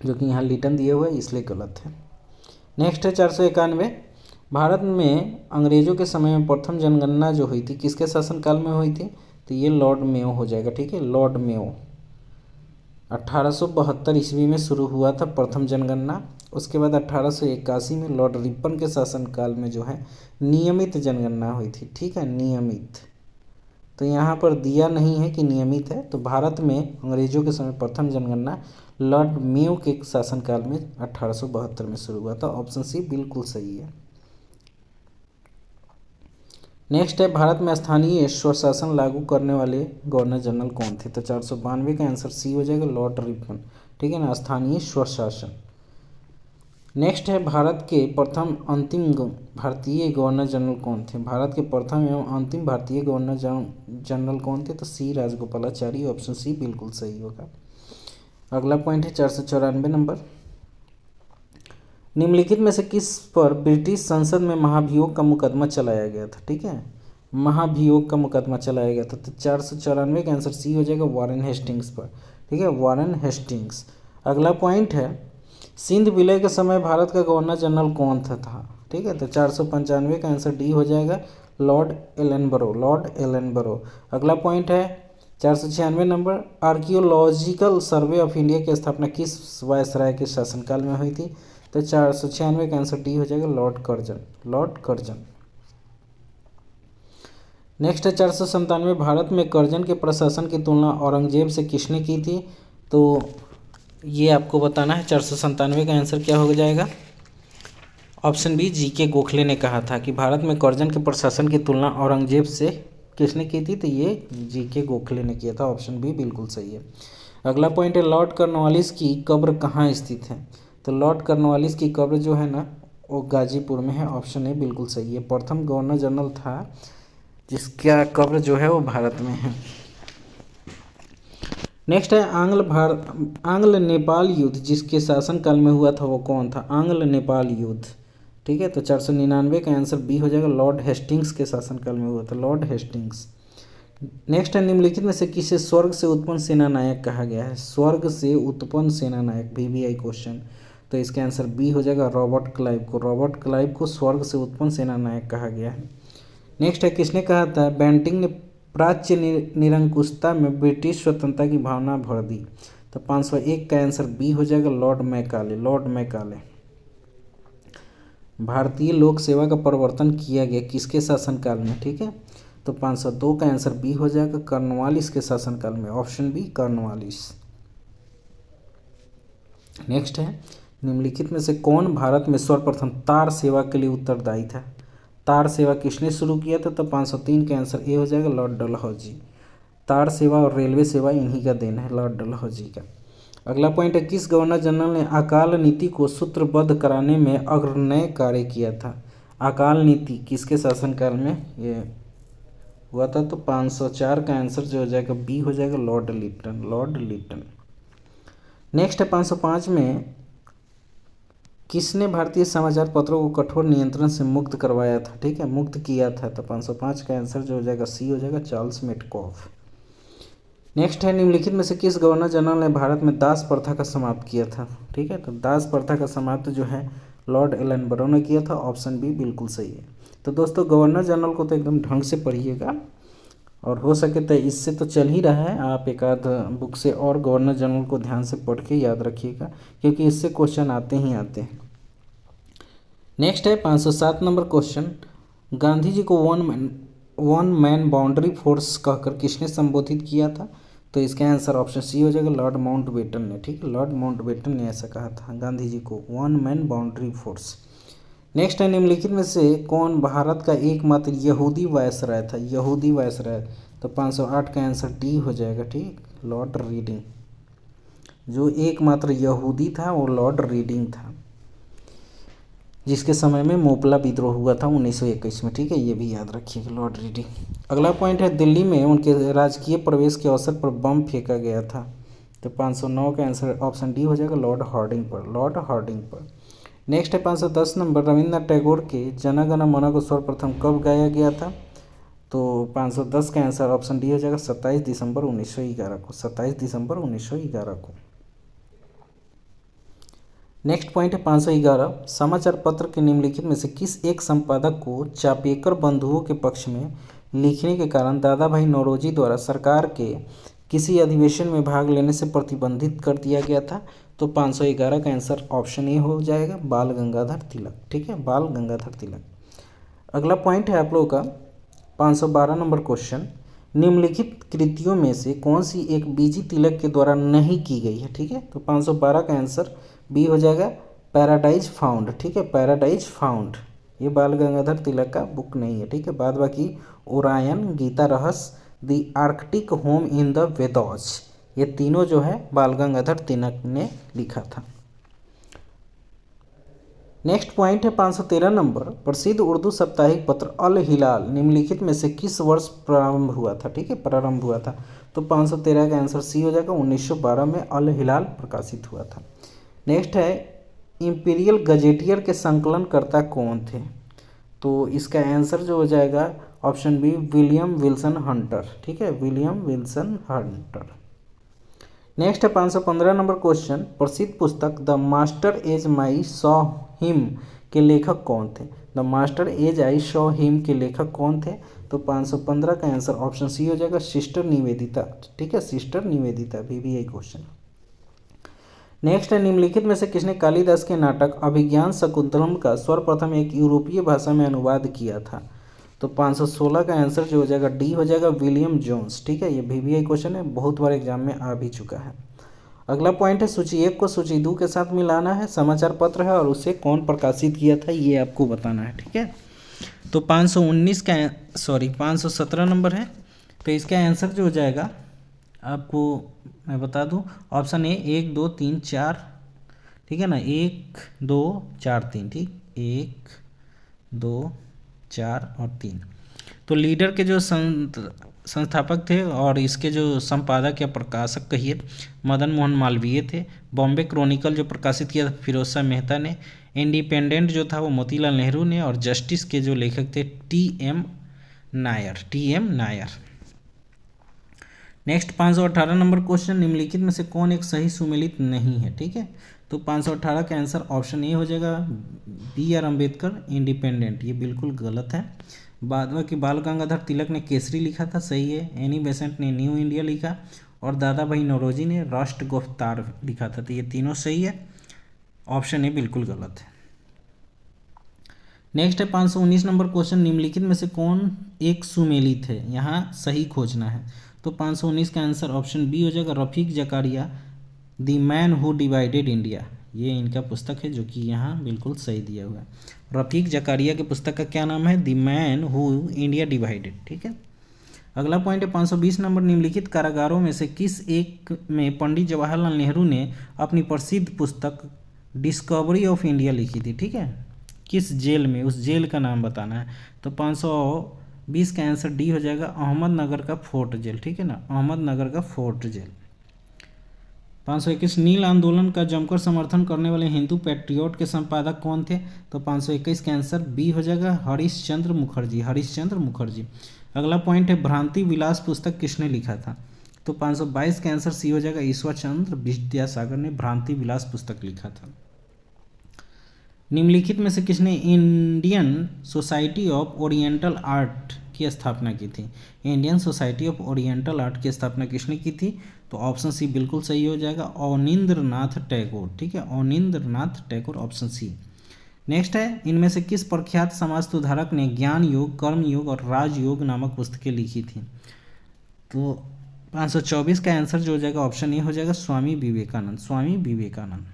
जो कि यहाँ लिटन दिए हुए इसलिए गलत है। नेक्स्ट है 491, भारत में अंग्रेजों के समय में प्रथम जनगणना जो हुई थी किसके शासनकाल में हुई थी? तो ये लॉर्ड मेयो हो जाएगा। ठीक है, लॉर्ड मेयो 1872 ईस्वी में शुरू हुआ था प्रथम जनगणना। उसके बाद 1881 में लॉर्ड रिपन के शासनकाल में जो है नियमित जनगणना हुई थी। ठीक है, नियमित, तो यहाँ पर दिया नहीं है कि नियमित है। तो भारत में अंग्रेजों के समय प्रथम जनगणना लॉर्ड मेयो के शासनकाल में 1872 में शुरू हुआ था। ऑप्शन सी बिल्कुल सही है। नेक्स्ट है भारत में स्थानीय स्वशासन लागू करने वाले गवर्नर जनरल कौन थे? तो 492 का आंसर सी हो जाएगा, लॉर्ड रिपन। ठीक है ना, स्थानीय स्वशासन। नेक्स्ट है भारत के प्रथम अंतिम भारतीय गवर्नर जनरल कौन थे? भारत के प्रथम एवं अंतिम भारतीय गवर्नर जनरल कौन थे? तो सी राजगोपालाचारी। ऑप्शन सी बिल्कुल सही होगा। अगला पॉइंट है 494 नंबर, निम्नलिखित में से किस पर ब्रिटिश संसद में महाभियोग का मुकदमा चलाया गया था? ठीक है, महाभियोग का मुकदमा चलाया गया था। तो 494 का आंसर सी हो जाएगा, वारेन हेस्टिंग्स पर। ठीक है, वारेन हेस्टिंग्स। अगला पॉइंट है सिंध विलय के समय भारत का गवर्नर जनरल कौन था? ठीक है, तो 495 का आंसर डी हो जाएगा, लॉर्ड एलनबरो, लॉर्ड एलनबरो। अगला पॉइंट है 496 number, archaeological survey of India की स्थापना किस वायसराय के शासनकाल में हुई थी? तो 496 का आंसर डी हो जाएगा, Lord Curzon, Lord Curzon. Next है 497, भारत में कर्जन के प्रशासन की तुलना औरंगजेब से किसने की थी? तो ये आपको बताना है। 497 का आंसर क्या हो जाएगा? ऑप्शन बी, जी के गोखले ने कहा था कि भारत में कर्जन के प्रशासन की तुलना औरंगजेब से किसने की थी? तो ये जी के गोखले ने किया था। ऑप्शन बी बिल्कुल सही है। अगला पॉइंट है लॉर्ड कॉर्नवालिस की कब्र कहाँ स्थित है? तो लॉर्ड कॉर्नवालिस की कब्र जो है ना वो गाजीपुर में है। ऑप्शन ए बिल्कुल सही है। प्रथम गवर्नर जनरल था जिसका कब्र जो है वो भारत में है। नेक्स्ट है आंग्ल नेपाल युद्ध जिसके शासनकाल में हुआ था वो कौन था? आंग्ल नेपाल युद्ध। ठीक है, तो 499 का आंसर बी हो जाएगा, लॉर्ड हेस्टिंग्स के शासनकाल में हुआ था, लॉर्ड हेस्टिंग्स। नेक्स्ट है निम्नलिखित में से किसे स्वर्ग से उत्पन्न सेना नायक कहा गया है? स्वर्ग से उत्पन्न सेना नायक, वीवीआई क्वेश्चन। तो इसका आंसर बी हो जाएगा, रॉबर्ट क्लाइव को। रॉबर्ट क्लाइव को स्वर्ग से उत्पन्न सेना नायक कहा गया है। नेक्स्ट है किसने कहा था बेंटिंग ने प्राच्य निरंकुशता में ब्रिटिश स्वतंत्रता की भावना भर दी? तो 501 का आंसर बी हो जाएगा, लॉर्ड मैकाले, लॉर्ड मैकाले। भारतीय लोक सेवा का प्रवर्तन किया गया किसके शासनकाल में? ठीक है, तो 502 का आंसर बी हो जाएगा, कॉर्नवालिस के शासनकाल में। Option B Cornwallis. नेक्स्ट है निम्नलिखित में से कौन भारत में सर्वप्रथम तार सेवा के लिए उत्तरदायी था? तार सेवा किसने शुरू किया था? तो 503 का आंसर ए हो जाएगा, लॉर्ड डलहौजी। तार सेवा और रेलवे सेवा इन्हीं का देन है, लॉर्ड डलहौजी का। अगला पॉइंट है किस गवर्नर जनरल ने अकाल नीति को सूत्रबद्ध कराने में अग्रणी कार्य किया था? अकाल नीति किसके शासनकाल में ये हुआ था? तो 504 का आंसर जो हो जाएगा बी हो जाएगा, Lord Lytton, Lord Lytton. Next है 505 में किसने भारतीय समाचार पत्रों को कठोर नियंत्रण से मुक्त करवाया था? ठीक है, मुक्त किया था। तो 505 का आंसर जो हो जाएगा सी हो जाएगा, चार्ल्स मेटकॉफ। नेक्स्ट है निम्नलिखित में से किस गवर्नर जनरल ने भारत में दास प्रथा का समाप्त किया था? ठीक है, तो दास प्रथा का समाप्त जो है लॉर्ड एलनबरो ने किया था। ऑप्शन बी बिल्कुल सही है। तो दोस्तों गवर्नर जनरल को तो एकदम ढंग से पढ़िएगा और हो सके तो इससे तो चल ही रहा है, आप एक आध बुक से और गवर्नर जनरल को ध्यान से पढ़ के याद रखिएगा, क्योंकि इससे क्वेश्चन आते ही आते हैं। नेक्स्ट है 507 नंबर क्वेश्चन, गांधी जी को वन मैन बाउंड्री फोर्स कहकर किसने संबोधित किया था? तो इसका आंसर ऑप्शन सी हो जाएगा, लॉर्ड माउंटबेटन ने। ठीक है, लॉर्ड माउंटबेटन ने ऐसा कहा था गांधी जी को, one man boundary force. Next है, निम्नलिखित में से कौन भारत का एकमात्र यहूदी वायसराय था? यहूदी वायसराय, तो 508 का आंसर डी हो जाएगा। ठीक, लॉर्ड रीडिंग। जो एकमात्र यहूदी था वो लॉर्ड रीडिंग था, जिसके समय में मोपला विद्रोह हुआ था 1921 में। ठीक है, ये भी याद रखिएगा, लॉर्ड रीडिंग। अगला पॉइंट है, दिल्ली में उनके राजकीय प्रवेश के अवसर पर बम फेंका गया था। तो 509 का आंसर ऑप्शन डी हो जाएगा, लॉर्ड हार्डिंग पर, लॉर्ड हार्डिंग पर। नेक्स्ट है 510 नंबर, रविन्द्रनाथ टैगोर के जन गण मन को सर्वप्रथम कब गाया गया था? तो 510 का आंसर ऑप्शन डी हो जाएगा, 27 दिसंबर 1911 को, 27 दिसंबर 1911 को। नेक्स्ट पॉइंट है 511, समाचार पत्र के निम्नलिखित में से किस एक संपादक को चापेकर बंधुओं के पक्ष में लिखने के कारण दादा भाई नौरोजी द्वारा सरकार के किसी अधिवेशन में भाग लेने से प्रतिबंधित कर दिया गया था? तो 511 का आंसर ऑप्शन ए हो जाएगा, बाल गंगाधर तिलक। ठीक है, बाल गंगाधर तिलक। अगला पॉइंट है आप लोगों का 512 नंबर क्वेश्चन, निम्नलिखित कृतियों में से कौन सी एक बीजी तिलक के द्वारा नहीं की गई है? ठीक है, तो 512 का आंसर बी हो जाएगा, पैराडाइज फाउंड। ठीक है, पैराडाइज फाउंड, ये बाल गंगाधर तिलक का बुक नहीं है। ठीक है, बाद बाकी Orion, Gita Rahasya, the Arctic home in the Vedas, ये तीनों जो है बाल गंगाधर तिलक ने लिखा था। नेक्स्ट पॉइंट है 513 नंबर, प्रसिद्ध उर्दू साप्ताहिक पत्र अल हिलाल निम्नलिखित में से किस वर्ष प्रारंभ हुआ था? ठीक है, प्रारंभ हुआ था। तो 513 का आंसर सी हो जाएगा, 1912 में अल हिलाल प्रकाशित हुआ था। नेक्स्ट है, इंपीरियल गजेटियर के संकलनकर्ता कौन थे? तो इसका आंसर जो हो जाएगा option B, William Wilson Hunter. ठीक है, विलियम विल्सन हंटर। नेक्स्ट है 515 नंबर क्वेश्चन, प्रसिद्ध पुस्तक the master as my saw him के लेखक कौन थे? The master as I saw him के लेखक कौन थे? तो 515 का आंसर ऑप्शन सी हो जाएगा, सिस्टर निवेदिता। ठीक है, सिस्टर निवेदिता, भी यही क्वेश्चन। नेक्स्ट है, निम्नलिखित में से किसने कालिदास के नाटक अभिज्ञान शकुंतलम का सर्वप्रथम एक यूरोपीय भाषा में अनुवाद किया था? तो 516 का आंसर जो हो जाएगा डी हो जाएगा, विलियम जोन्स। ठीक है, ये भी क्वेश्चन है, बहुत बार एग्जाम में आ भी चुका है। अगला पॉइंट है, सूची 1 को सूची 2 के साथ मिलाना है, समाचार पत्र है और उसे कौन प्रकाशित किया था ये आपको बताना है। ठीक है, तो 517 नंबर है, तो इसका आंसर जो हो जाएगा आपको मैं बता दूं, ऑप्शन ए 1 2 3 4। ठीक है ना, 1 2 4 3। ठीक, 1 2 4 और 3। तो लीडर के जो संस्थापक थे और इसके जो संपादक या प्रकाशक कहिए मदन मोहन मालवीय थे। बॉम्बे क्रॉनिकल जो प्रकाशित किया था फिरोज शाह मेहता ने। इंडिपेंडेंट जो था वो मोतीलाल नेहरू ने। और जस्टिस के जो लेखक थे T M. Nair. Next 518 number question, निम्नलिखित में से कौन एक सही सुमेलित नहीं है? ठीक है, तो 518 का आंसर ऑप्शन ए हो जाएगा, बी.आर. अम्बेडकर इंडिपेंडेंट, ये बिल्कुल गलत है। बाद में कि बाल गंगाधर तिलक ने केसरी लिखा था, सही है। एनी बेसेंट ने न्यू इंडिया लिखा और दादा भाई नौरोजी ने राष्ट्र गुफ्तार लिखा था, तो ये तीनों सही है। ऑप्शन ए बिल्कुल गलत है। नेक्स्ट है 519 नंबर क्वेश्चन, निम्नलिखित में से कौन एक सुमेलित है? यहाँ सही खोजना है। तो 519 का आंसर ऑप्शन बी हो जाएगा, Rafiq Zakaria, the man who divided India, ये इनका पुस्तक है जो कि यहाँ बिल्कुल सही दिया हुआ है। रफीक जकारिया के पुस्तक का क्या नाम है? The man who India divided. ठीक है, अगला पॉइंट है 520 नंबर, निम्नलिखित कारागारों में से किस एक में पंडित जवाहरलाल नेहरू ने अपनी प्रसिद्ध पुस्तक डिस्कवरी ऑफ इंडिया लिखी थी? ठीक है, किस जेल में, उस जेल का नाम बताना है। तो 520 का आंसर डी हो जाएगा, अहमदनगर का फोर्ट जेल। ठीक है ना, अहमदनगर का फोर्ट जेल। 521, नील आंदोलन का जमकर समर्थन करने वाले हिंदू पैट्रियट के संपादक कौन थे? तो 521 का आंसर बी हो जाएगा, हरीशचंद्र मुखर्जी। अगला पॉइंट है, भ्रांति विलास पुस्तक किसने लिखा था? तो 522 का आंसर सी हो जाएगा, ईश्वरचंद्र विद्यासागर ने भ्रांति विलास पुस्तक लिखा था। निम्नलिखित में से किसने Indian society of oriental art की स्थापना की थी? Indian society of oriental art की स्थापना किसने की थी? तो ऑप्शन सी बिल्कुल सही हो जाएगा, अवनींद्रनाथ टैगोर। ठीक है, Abanindranath Tagore, option C. Next है, इनमें से किस प्रख्यात समाज सुधारक ने ज्ञान योग, कर्म योग और राजयोग नामक पुस्तकें लिखी थी? तो 524 का आंसर जो हो जाएगा ऑप्शन ए हो जाएगा, स्वामी विवेकानंद, स्वामी विवेकानंद।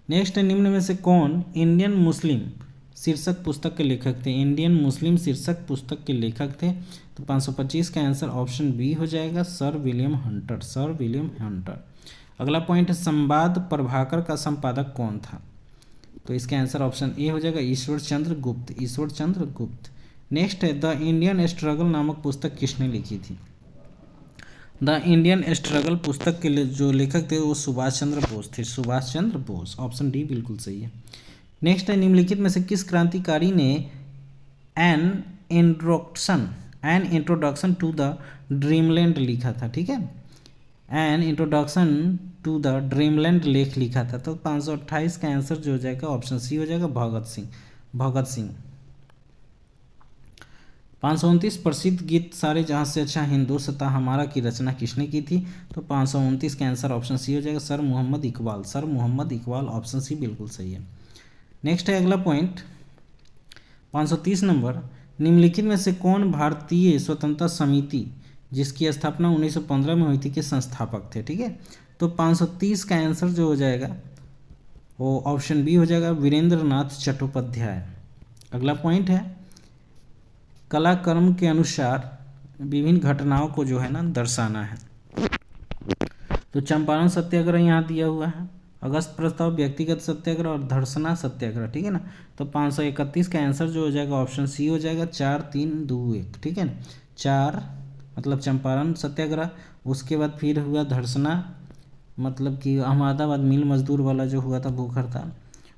नेक्स्ट है, निम्न में से कौन इंडियन मुस्लिम शीर्षक पुस्तक के लेखक थे? इंडियन मुस्लिम शीर्षक पुस्तक के लेखक थे। तो 525 का आंसर ऑप्शन बी हो जाएगा, sir William Hunter, sir William Hunter. अगला पॉइंट है, संवाद प्रभाकर का संपादक कौन था? तो इसका आंसर ऑप्शन ए हो जाएगा, ईश्वर चंद्र गुप्त, ईश्वर चंद्र गुप्त। नेक्स्ट है, द इंडियन स्ट्रगल नामक पुस्तक किसने लिखी थी? द इंडियन स्ट्रगल पुस्तक के जो लेखक थे वो सुभाष चंद्र बोस थे, सुभाष चंद्र बोस, ऑप्शन डी बिल्कुल सही है। नेक्स्ट है, निम्नलिखित में से किस क्रांतिकारी ने an introduction to the dreamland लिखा था? ठीक है, an introduction to the dreamland लेख लिखा था। तो 528 का आंसर जो हो जाएगा ऑप्शन सी हो जाएगा, भगत सिंह, भगत सिंह। 529 प्रसिद्ध गीत सारे जहाँ से अच्छा हिंदुस्तां हमारा की रचना किसने की थी? तो 529 का आंसर ऑप्शन सी हो जाएगा, sir Mohammad Iqbal, sir Mohammad Iqbal, option C बिल्कुल सही है। नेक्स्ट है अगला पॉइंट 530 नंबर, निम्नलिखित में से कौन भारतीय स्वतंत्रता समिति जिसकी स्थापना 1915 में हुई थी के संस्थापक थे? ठीक है, तो 530 का आंसर जो हो जाएगा वो ऑप्शन बी हो जाएगा, वीरेंद्र नाथ चट्टोपाध्याय। अगला पॉइंट है, कला कर्म के अनुसार विभिन्न घटनाओं को जो है ना दर्शाना है। तो चंपारण सत्याग्रह यहाँ दिया हुआ है, अगस्त प्रस्ताव, व्यक्तिगत सत्याग्रह और धर्सना सत्याग्रह। ठीक है ना, तो 531 का आंसर जो हो जाएगा ऑप्शन सी हो जाएगा, 4 3 2 1। ठीक है ना, 4 मतलब चंपारण सत्याग्रह, उसके बाद फिर हुआ धर्सना मतलब कि अहमदाबाद मिल मजदूर वाला जो हुआ था भूख हड़ताल,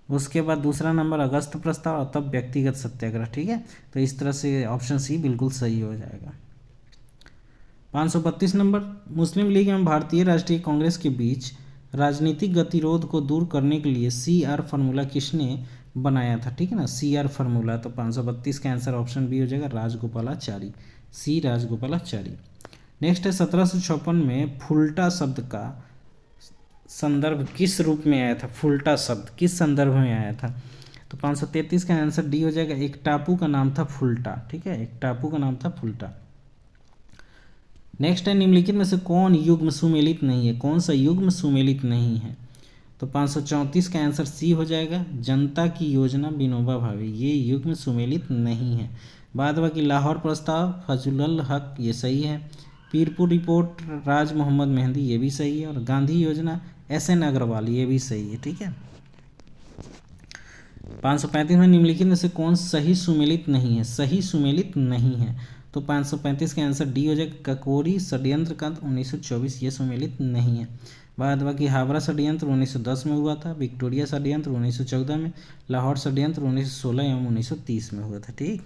उसके बाद दूसरा नंबर अगस्त प्रस्ताव और तब व्यक्तिगत सत्याग्रह। ठीक है, तो इस तरह से ऑप्शन सी बिल्कुल सही हो जाएगा। 532 नंबर, मुस्लिम लीग एवं भारतीय राष्ट्रीय कांग्रेस के बीच राजनीतिक गतिरोध को दूर करने के लिए CR फार्मूला किसने बनाया था? ठीक है ना, CR फार्मूला। तो 532 का आंसर ऑप्शन बी हो जाएगा, राजगोपालाचारी, सी राजगोपालाचारी। नेक्स्ट है, 1756 में फुल्टा शब्द का संदर्भ किस रूप में आया था? फुल्टा शब्द किस संदर्भ में आया था? तो 533 का आंसर डी हो जाएगा, एक टापू का नाम था फुल्टा। ठीक है, एक टापू का नाम था फुल्टा। नेक्स्ट है, निम्नलिखित में से कौन युग्म सुमेलित नहीं है? कौन सा युग्म सुमेलित नहीं है? तो 534 का आंसर सी हो जाएगा, जनता की योजना विनोबा भावे, ये युग्म सुमेलित नहीं है। बाद बाकी लाहौर प्रस्ताव, फजलुल हक, ये सही है। पीरपुर रिपोर्ट, राज मोहम्मद मेहंदी, ये भी सही है। और गांधी योजना, SN अग्रवाल, ये भी सही है। ठीक है, 535 में निम्नलिखित में से कौन सही सुमेलित नहीं है? सही सुमेलित नहीं है। तो 535 का आंसर डी हो जाएगा, ककोरी षड्यंत्र का 1924, ये सुमेलित नहीं है। बाद बाकी हावड़ा षड्यंत्र 1910 में हुआ था, विक्टोरिया षड्यंत्र 1914 में, लाहौर षड्यंत्र 1916 एवं 1930 में हुआ था। ठीक,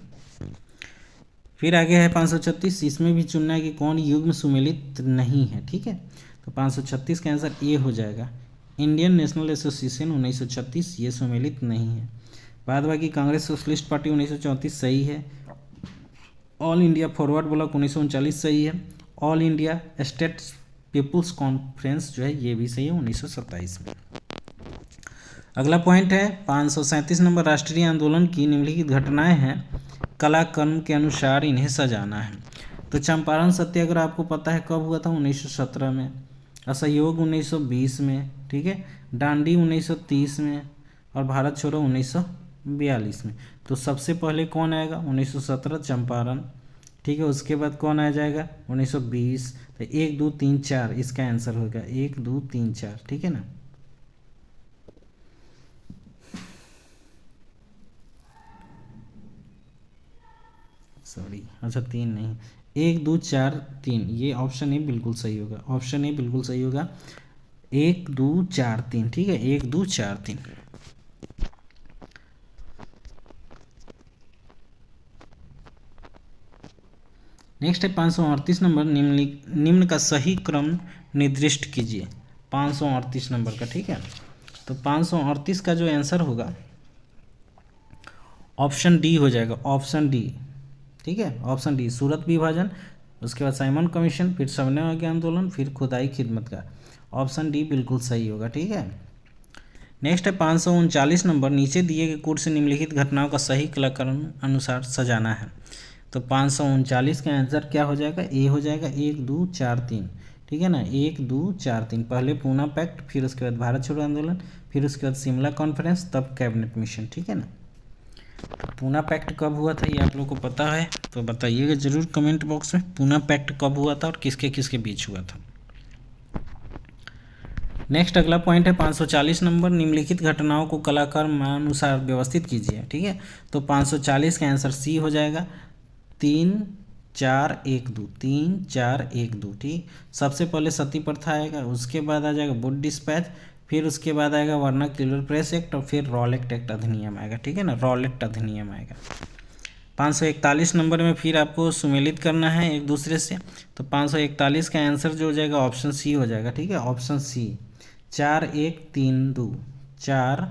फिर आगे है 536, इसमें भी चुनना है कि कौन युग्म सुमेलित नहीं है। ठीक है, तो 536 का आंसर ए हो जाएगा, इंडियन नेशनल एसोसिएशन 1936, ये सुमेलित नहीं है। बाद बाकी कांग्रेस सोशलिस्ट पार्टी 1934 सही है, ऑल इंडिया फॉरवर्ड ब्लॉक 1939 सही है, All India State People's Conference जो है ये भी सही है 1927 में। अगला पॉइंट है 537 नंबर, राष्ट्रीय आंदोलन की निम्नलिखित घटनाएं हैं, कला कर्म के अनुसार इन्हें सजाना है। तो चंपारण सत्याग्रह आपको पता है कब हुआ था? 1917 में। असहयोग 1920 में। ठीक है, डांडी 1930 में और भारत छोड़ो 1942 में। तो सबसे पहले कौन आएगा? 1917 चंपारण। ठीक है, उसके बाद कौन आ जाएगा? 1920। तो 1 2 3 4 इसका आंसर होगा, 1 2 3 4। ठीक है ना, सॉरी, अच्छा 3 नहीं, 1 2 4 3, ये ऑप्शन ए बिल्कुल सही होगा, ऑप्शन ए बिल्कुल सही होगा, 1 2 4 3। ठीक है, 1 2 4 3। नेक्स्ट है 538 नंबर, निम्न का सही क्रम निर्दिष्ट कीजिए। 538 नंबर का। ठीक है, तो 538 का जो आंसर होगा ऑप्शन डी हो जाएगा, ऑप्शन डी ठीक है। ऑप्शन डी सूरत विभाजन, उसके बाद साइमन कमीशन, फिर शबनम आंदोलन, फिर खुदाई खिदमतगार। ऑप्शन डी बिल्कुल सही होगा, ठीक है। नेक्स्ट है 539 नंबर, नीचे दिए गए कोड से निम्नलिखित घटनाओं का सही कलाक्रम अनुसार सजाना है। तो 539 का आंसर क्या हो जाएगा, ए हो जाएगा, 1 2 4 3, ठीक है ना, 1 2 4 3। पहले पूना पैक्ट, फिर उसके बाद भारत छोड़ो आंदोलन, फिर उसके बाद शिमला कॉन्फ्रेंस, तब कैबिनेट मिशन, ठीक है ना। तो पूना पैक्ट कब हुआ था ये आप लोग को पता है तो बताइएगा जरूर कमेंट बॉक्स में, पूना पैक्ट कब हुआ था और किसके किसके बीच हुआ था। नेक्स्ट अगला पॉइंट है 540 नंबर, निम्नलिखित घटनाओं को कलाक्रमानुसार व्यवस्थित कीजिए, ठीक है। तो 540 का आंसर सी हो जाएगा, 3 4 1 2, 3 4 1 2, ठीक। सबसे पहले सती प्रथा आएगा, उसके बाद आ जाएगा वुड डिस्पैच, फिर उसके बाद आएगा वर्नाक्यूलर प्रेस एक्ट, और फिर रॉलेट एक्ट अधिनियम आएगा, ठीक है ना, रॉलेट अधिनियम आएगा। 541 नंबर में फिर आपको सुमेलित करना है एक दूसरे से, तो 541 का आंसर जो हो जाएगा ऑप्शन सी हो जाएगा, ठीक है, ऑप्शन सी, 4 1 3 2, 4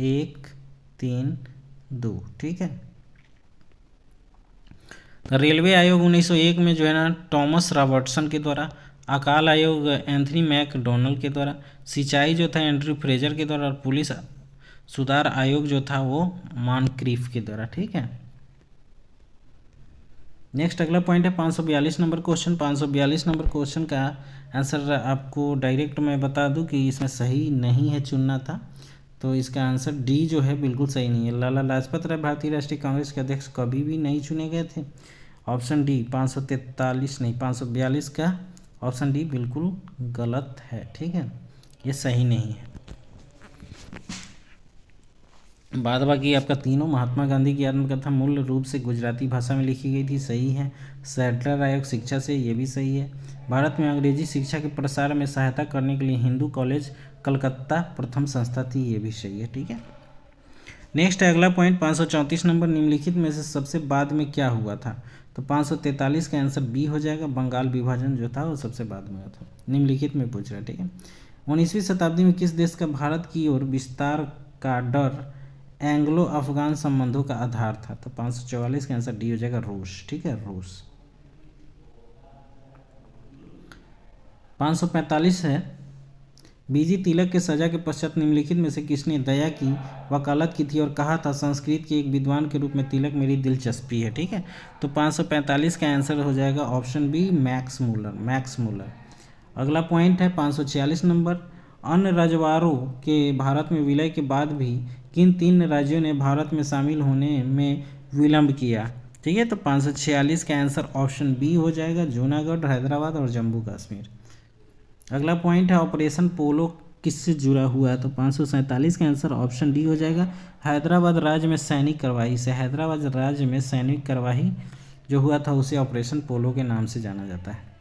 1 3 2, ठीक है। तो रेलवे आयोग 1901 में जो है ना टॉमस रॉबर्टसन के द्वारा, अकाल आयोग एंथनी मैकडोनल्ड के द्वारा, सिंचाई जो था एंड्रयू फ्रेजर के द्वारा, और पुलिस सुधार आयोग जो था वो मॉनक्रीफ के द्वारा, ठीक है। नेक्स्ट अगला पॉइंट है 542 नंबर क्वेश्चन। 542 नंबर क्वेश्चन का आंसर आपको डायरेक्ट मैं बता दूं कि इसमें सही नहीं है, चुनना था, तो इसका आंसर डी जो है बिल्कुल सही नहीं है। लाला लाजपत राय भारतीय राष्ट्रीय कांग्रेस के अध्यक्ष कभी भी नहीं चुने गए थे। ऑप्शन डी 543 नहीं 542 का ऑप्शन डी बिल्कुल गलत है, ठीक है, ये सही नहीं है। बाद बाकी आपका तीनों महात्मा गांधी की आत्मकथा मूल रूप से गुजराती भाषा में लिखी गई थी, सही है। सैडलर आयोग शिक्षा से, ये भी सही है। भारत में अंग्रेजी शिक्षा के प्रसार में सहायता करने के लिए हिंदू कॉलेज कलकत्ता प्रथम संस्था थी, ये भी सही है, ठीक है। नेक्स्ट है अगला पॉइंट 534 नंबर, निम्नलिखित में से सबसे बाद में क्या हुआ था। तो 543 का आंसर बी हो जाएगा, बंगाल विभाजन जो था वो सबसे बाद में हुआ था, निम्नलिखित में पूछ रहा है, ठीक है। 19वीं शताब्दी में किस देश का भारत की ओर विस्तार का डर एंग्लो अफगान संबंधों का आधार था। तो 544 का आंसर डी हो जाएगा, रूस, ठीक है, रूस। 545 है, बीजी तिलक के सजा के पश्चात निम्नलिखित में से किसने दया की वकालत की थी और कहा था संस्कृत के एक विद्वान के रूप में तिलक मेरी दिलचस्पी है, ठीक है। तो 545 का आंसर हो जाएगा option B, Max Muller, Max Muller. अगला पॉइंट है 546 नंबर, अन्य रजवाड़ों के भारत में विलय के बाद भी किन 3 राज्यों ने भारत में शामिल होने में विलंब किया, ठीक है। तो 546 का आंसर ऑप्शन बी हो जाएगा, जूनागढ़, हैदराबाद और जम्मू कश्मीर। अगला पॉइंट है ऑपरेशन पोलो किससे जुड़ा हुआ है। तो 547 का आंसर ऑप्शन डी हो जाएगा, हैदराबाद राज्य में सैनिक कार्यवाही से। हैदराबाद राज्य में सैनिक कार्यवाही जो हुआ था उसे ऑपरेशन पोलो के नाम से जाना जाता है।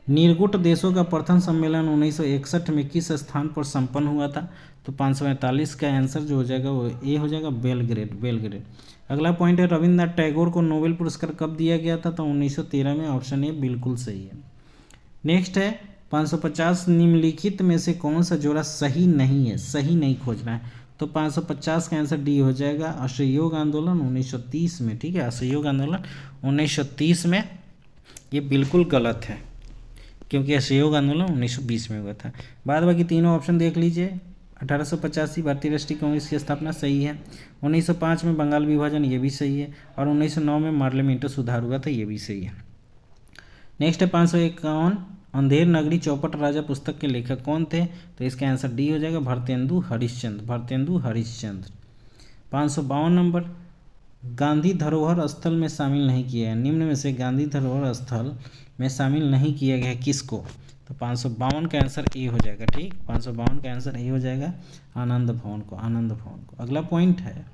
निर्गुट देशों का प्रथम सम्मेलन 1961 में किस स्थान पर संपन्न हुआ था। तो 545 का आंसर जो हो जाएगा वो ए हो जाएगा, बेलग्रेड, बेलग्रेड। अगला पॉइंट है रविन्द्रनाथ टैगोर को नोबेल पुरस्कार कब दिया गया था। तो 1913 में, ऑप्शन ए बिल्कुल सही है। नेक्स्ट है 550, निम्नलिखित में से कौन सा जोड़ा सही नहीं है, सही नहीं खोजना है। तो 550 का आंसर डी हो जाएगा, असहयोग आंदोलन 1930 में, ठीक है, असहयोग आंदोलन 1930 में, ये बिल्कुल गलत है क्योंकि असहयोग आंदोलन 1920 में हुआ था। बाद बाकी तीनों ऑप्शन देख लीजिए। 1885 भारतीय राष्ट्रीय कांग्रेस की स्थापना, सही है। 1905 में बंगाल विभाजन, ये भी सही है। और 1909 में पार्लियामेंट सुधार हुआ था, ये भी सही है। नेक्स्ट है 551, अंधेर नगरी चौपट राजा पुस्तक के लेखक कौन थे। तो इसका आंसर डी हो जाएगा, भारतेंदु हरिश्चंद्र, भारतेंदु हरिश्चंद्र। 552 नंबर, गांधी धरोहर स्थल में शामिल नहीं किया है। निम्न में से गांधी धरोहर स्थल में शामिल नहीं किया गया किसको। तो 552 का आंसर ए हो जाएगा, ठीक, 552 का आंसर ए हो जाएगा, आनंद भवन को, आनंद भवन को। अगला पॉइंट है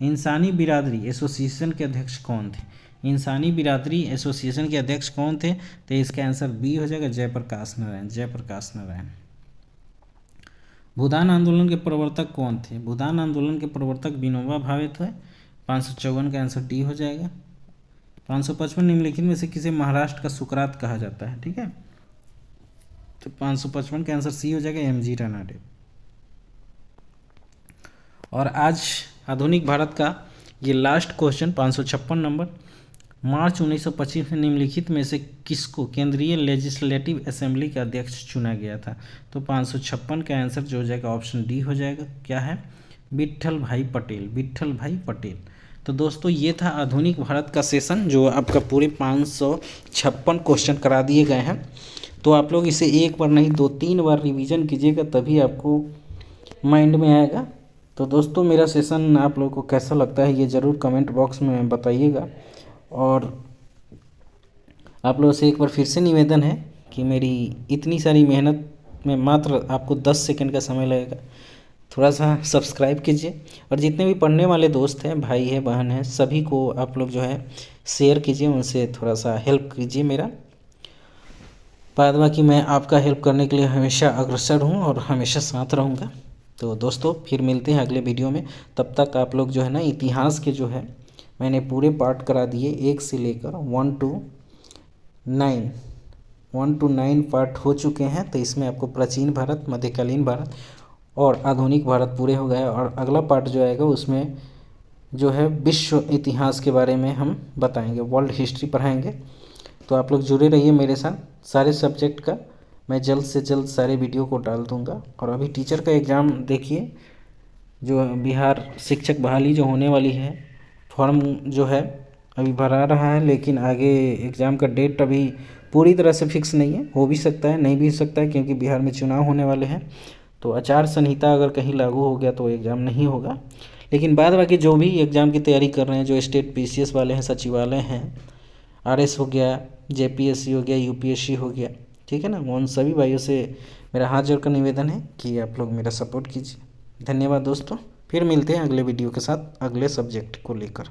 इंसानी बिरादरी एसोसिएशन के अध्यक्ष कौन थे। इंसानी बिरादरी एसोसिएशन के अध्यक्ष कौन थे। तो इसका आंसर बी हो जाएगा, जयप्रकाश नारायण, जयप्रकाश नारायण। भूदान आंदोलन के प्रवर्तक कौन थे। भूदान आंदोलन के प्रवर्तक विनोबा भावे थे। 554 का आंसर डी हो जाएगा। 555, निम्नलिखित में से किसे महाराष्ट्र का सुकरात कहा जाता है, ठीक है। तो 555 का आंसर सी हो जाएगा, एमजी रानाडे। और आज आधुनिक भारत का ये लास्ट क्वेश्चन 556 नंबर। मार्च 1925 में निम्नलिखित में से किसको केंद्रीय लेजिस्लेटिव असेंबली का अध्यक्ष चुना गया था? तो 556 का आंसर जो हो जाएगा ऑप्शन डी हो जाएगा। क्या है? विट्ठल भाई पटेल, विट्ठल भाई पटेल। तो दोस्तों ये था आधुनिक भारत का सेशन जो आपका पूरे 556 क्वेश्चन करा दिए गए हैं। तो आप लोग इसे एक बार नहीं 2-3 बार रिवीजन कीजिएगा, तभी आपको माइंड में आएगा। तो दोस्तों मेरा सेशन आप लोगों को कैसा लगता है ये ज़रूर कमेंट बॉक्स में बताइएगा। और आप लोगों से एक बार फिर से निवेदन है कि मेरी इतनी सारी मेहनत में मात्र आपको 10 सेकंड का समय लगेगा, थोड़ा सा सब्सक्राइब कीजिए। और जितने भी पढ़ने वाले दोस्त हैं, भाई है, बहन है, सभी को आप लोग जो है शेयर कीजिए, उनसे थोड़ा सा हेल्प कीजिए मेरा। बाद बाकी मैं आपका हेल्प करने के लिए हमेशा अग्रसर हूँ और हमेशा साथ रहूँगा। तो दोस्तों फिर मिलते हैं अगले वीडियो में। तब तक आप लोग जो है ना इतिहास के जो है मैंने पूरे पार्ट करा दिए 1 से लेकर 1 to 9 पार्ट हो चुके हैं। तो इसमें आपको प्राचीन भारत, मध्यकालीन भारत और आधुनिक भारत पूरे हो गए। और अगला पार्ट जो आएगा उसमें जो है विश्व इतिहास के बारे में हम बताएंगे, वर्ल्ड हिस्ट्री पढ़ाएंगे। तो आप लोग जुड़े रहिए मेरे साथ। सारे सब्जेक्ट का मैं जल्द से जल्द सारे वीडियो को डाल दूंगा। और अभी टीचर का एग्ज़ाम देखिए, जो बिहार शिक्षक बहाली जो होने वाली है, फॉर्म जो है अभी भरा रहा है, लेकिन आगे एग्ज़ाम का डेट अभी पूरी तरह से फिक्स नहीं है। हो भी सकता है, नहीं भी हो सकता है, क्योंकि बिहार में चुनाव होने वाले हैं। तो आचार संहिता अगर कहीं लागू हो गया तो एग्ज़ाम नहीं होगा। लेकिन बाद बाकी जो भी एग्ज़ाम की तैयारी कर रहे हैं, जो स्टेट PCS वाले हैं, सचिवालय हैं, RS हो गया, JPSC हो गया, UPSC हो गया, ठीक है ना, उन सभी भाइयों से मेरा हाथ जोड़कर निवेदन है कि आप लोग मेरा सपोर्ट कीजिए। धन्यवाद दोस्तों, फिर मिलते हैं अगले वीडियो के साथ अगले सब्जेक्ट को लेकर।